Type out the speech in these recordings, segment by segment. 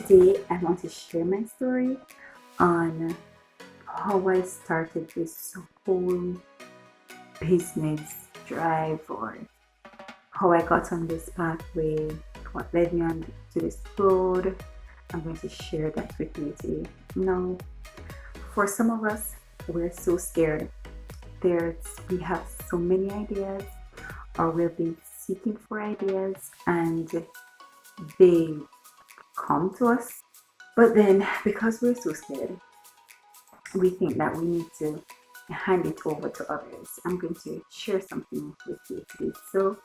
Today, I want to share my story on how I started this whole business drive, or how I got on this pathway, what led me on to this road. I'm going to share that with you today. Now, for some of us, we're so scared. We have so many ideas, or we've been seeking for ideas, and they come to us. But then, because we're so scared, we think that we need to hand it over to others. I'm going to share something with you today. So,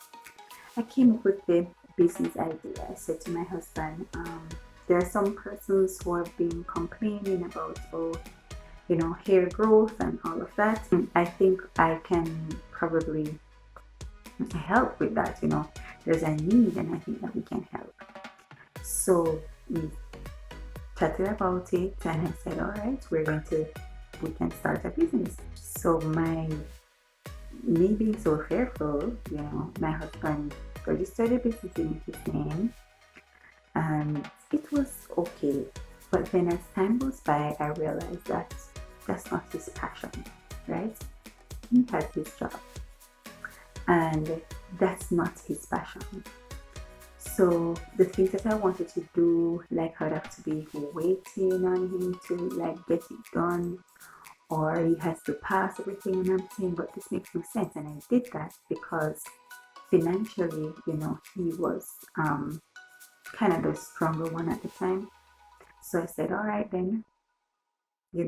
I came up with the business idea. I said to my husband, there are some persons who have been complaining about, hair growth and all of that. I think I can probably help with that. There's a need, and I think that we can help. So we chatted about it, and I said, all right, we can start a business. So me being so fearful, my husband registered a business in his name, and it was okay. But then as time goes by, I realized that that's not his passion, right? He has his job, and that's not his passion. So the things that I wanted to do, like I'd have to be waiting on him to get it done, or he has to pass everything, and I'm saying, but this makes no sense. And I did that because financially, he was kind of the stronger one at the time. So I said, all right then, he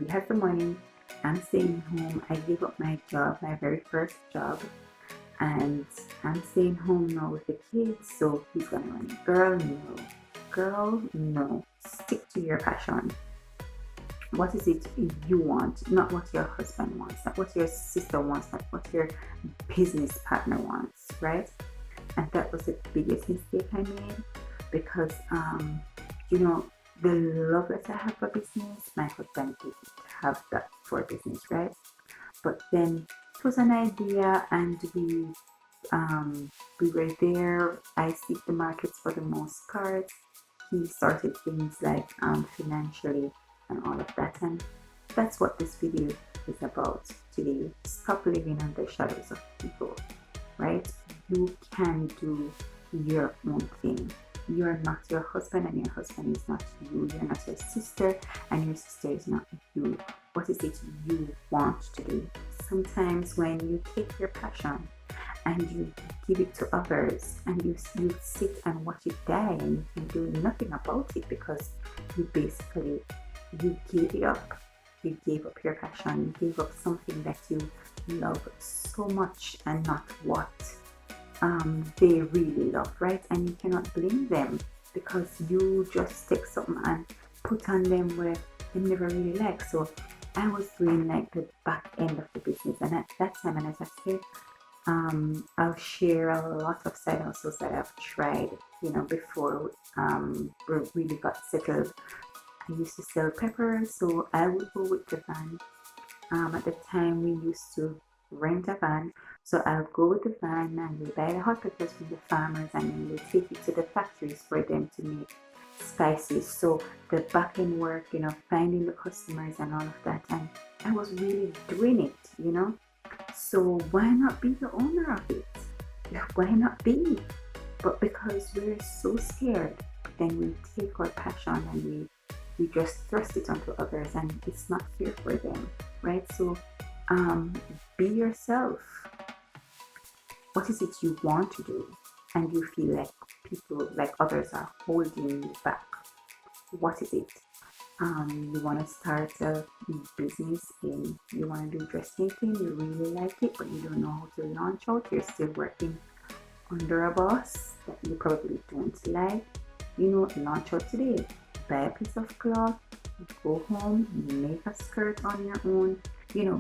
has the money, I'm staying home. I gave up my job, my very first job, and I'm staying home now with the kids. So he's gonna run. Girl, no, stick to your passion. What is it you want? Not what your husband wants, not what your sister wants, not what your business partner wants, right? And that was the biggest mistake I made, because the love that I have for business, my husband didn't have that for business, right? But then it was an idea, and we were there. I seek the markets for the most part. He started things like financially and all of that, and that's what this video is about today. Stop living under shadows of people, right? You can do your own thing. You're not your husband, and your husband is not you. You're not your sister, and your sister is not you. What is it you want to do? Sometimes when you take your passion and you give it to others, and you sit and watch it die, and you do nothing about it, because you gave it up. You gave up your passion. You gave up something that you love so much, and not what they really love, right? And you cannot blame them, because you just take something and put on them where they never really like. So I was doing the back end of the business, and at that time, and as I said, I'll share a lot of side hustles that I've tried, before we really got settled. I used to sell peppers, so I would go with the van. At the time, we used to rent a van, so I'll go with the van, and we buy the hot peppers from the farmers, and then we take it to the factories for them to make spices. So the back end work, finding the customers and all of that, and I was really doing it. So why not be the owner of it? Why not be? But because we're so scared, then we take our passion and we just thrust it onto others, and it's not fair for them, right? So be yourself. What is it you want to do, and you feel like people, like others, are holding you back? What is it? You want to start a business, you want to do dressmaking, you really like it, but you don't know how to launch out. You're still working under a boss that you probably don't like. Launch out today. Buy a piece of cloth, go home, make a skirt on your own.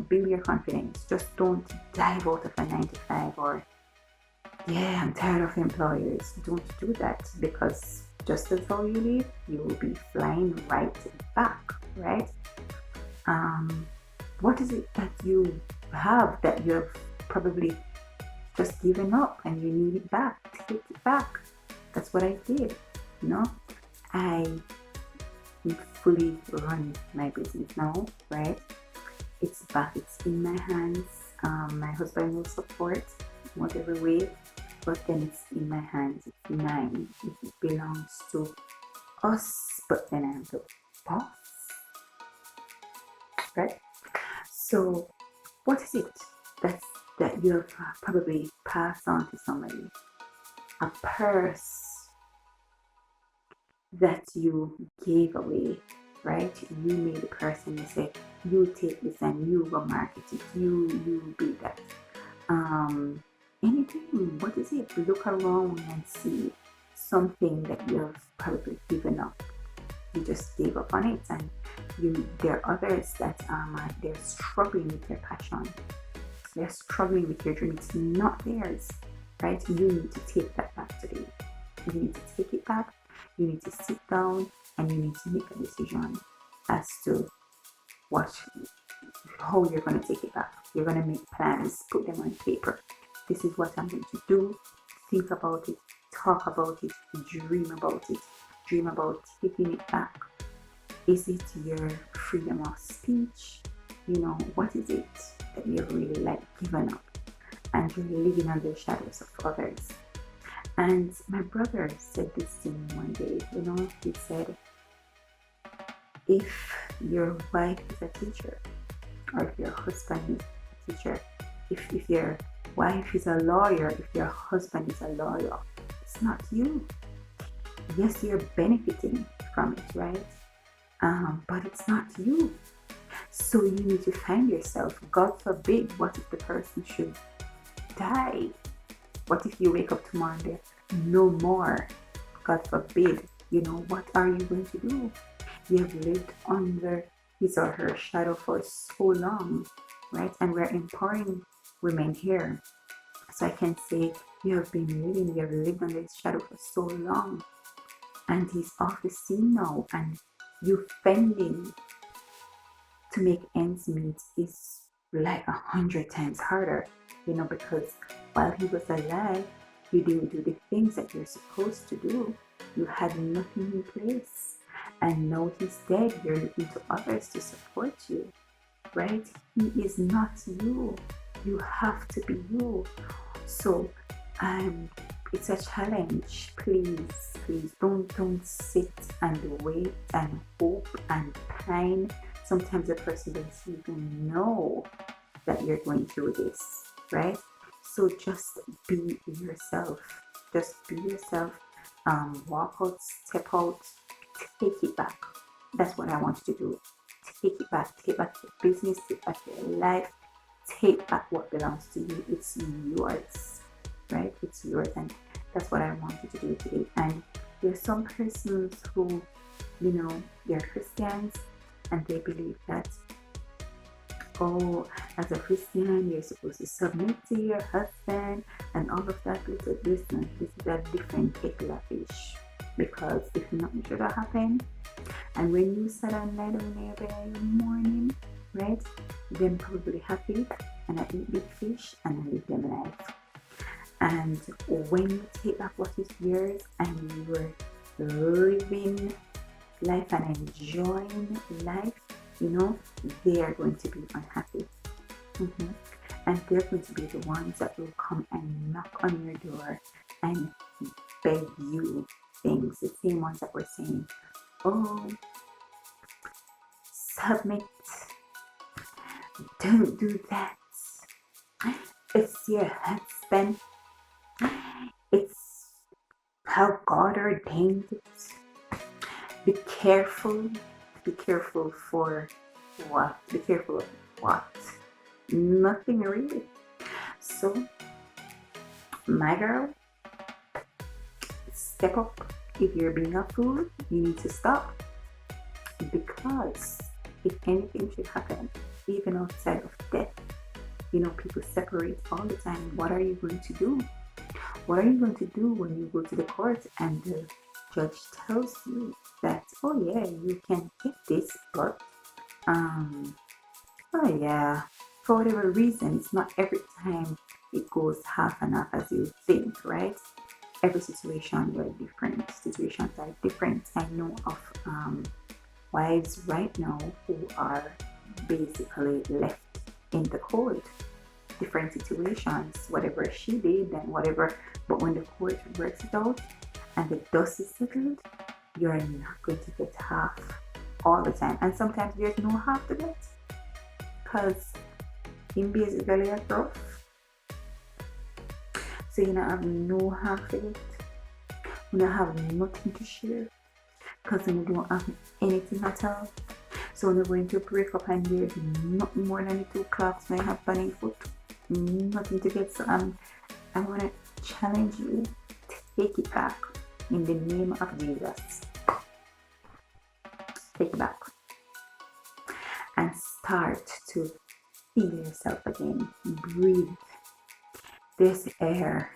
Build your confidence. Just don't dive out of a 9 to 5, or I'm tired of employers. Don't do that, because just as how you leave, you will be flying right back, right? What is it that you have that you have probably just given up, and you need it back? Take it back. That's what I did, I fully run my business now, right? It's back, it's in my hands. My husband will support whatever way, but then it's in my hands, it's mine. It belongs to us, but then I'm the boss, right? So, what is it that you have probably passed on to somebody? A purse that you gave away, right? You made the person, you say, you take this and you go market it, you be that. Anything, what is it? Look around and see something that you have probably given up. You just gave up on it, and there are others that they're struggling with their passion. They're struggling with your dream. It's not theirs, right? You need to take that back today. You need to take it back. You need to sit down and you need to make a decision as to how you're going to take it back. You're going to make plans, put them on paper. This is what I'm going to do. Think about it, talk about it, dream about it. Dream about taking it back. Is it your freedom of speech? What is it that you've really given up and you're living under the shadows of others? And my brother said this to me one day. He said, if your wife is a teacher, or if your husband is a teacher, if your wife is a lawyer, if your husband is a lawyer, it's not you. Yes, you're benefiting from it, right? But it's not you. So you need to find yourself. God forbid, what if the person should die? What if you wake up tomorrow and there's no more? God forbid. What are you going to do? You have lived under his or her shadow for so long, right? And we're empowering women here. So I can say you have lived under his shadow for so long. And he's off the scene now. And you fending to make ends meet is 100 times harder, because while he was alive, you didn't do the things that you're supposed to do. You had nothing in place. And now he's dead. You're looking to others to support you, right? He is not you. You have to be you. So, it's a challenge. Please don't sit and wait and hope and pine. Sometimes the person doesn't even know that you're going through this, right? So just be yourself. Just be yourself. Walk out, step out, take it back. That's what I want you to do. Take it back. Take back your business. Take back your life. Take back what belongs to you. It's yours, right? It's yours, and that's what I want you to do today. And there's some persons who, they're Christians, and they believe that, as a Christian, you're supposed to submit to your husband and all of that. Listen, this is a different kettle of fish. Because if nothing should have happened, and when you sit and lie down in your bed in the morning, right, then probably happy, and I eat big fish and I live them life. And when you take back what is yours and you're living life and enjoying life, they are going to be unhappy. And they're going to be the ones that will come and knock on your door and beg you things. The same ones that were saying, submit, don't do that. It's your husband. It's how God ordained it. Be careful. Be careful for what? Be careful of what? Nothing really. So, my girl, step up. If you're being a fool, you need to stop. Because if anything should happen, even outside of death, people separate all the time. What are you going to do? What are you going to do when you go to the court and the judge tells you that, you can get this, but for whatever reason, it's not every time it goes half and half as you think, right? every situation were different. Situations are different. I know of wives right now who are basically left in the cold. Different situations, whatever she did and whatever, but when the court works it out and the dust is settled, you're not going to get half all the time. And sometimes there's no half to get because in basically a rough. So you don't have no half to get. You don't have nothing to share because you don't have anything at all. So when you're going to break up and there's nothing more than the two clocks when you have bunny foot, nothing to get. So I want to challenge you, take it back in the name of Jesus. Take it back and start to feel yourself again. Breathe. There's air.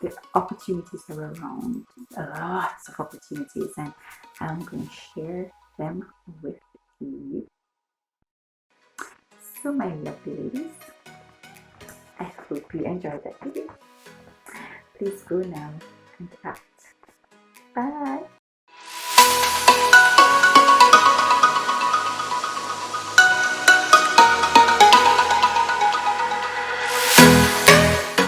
The opportunities are around. Lots of opportunities, and I'm going to share them with you. So my lovely ladies, I hope you enjoyed that video. Please go now and act. Bye.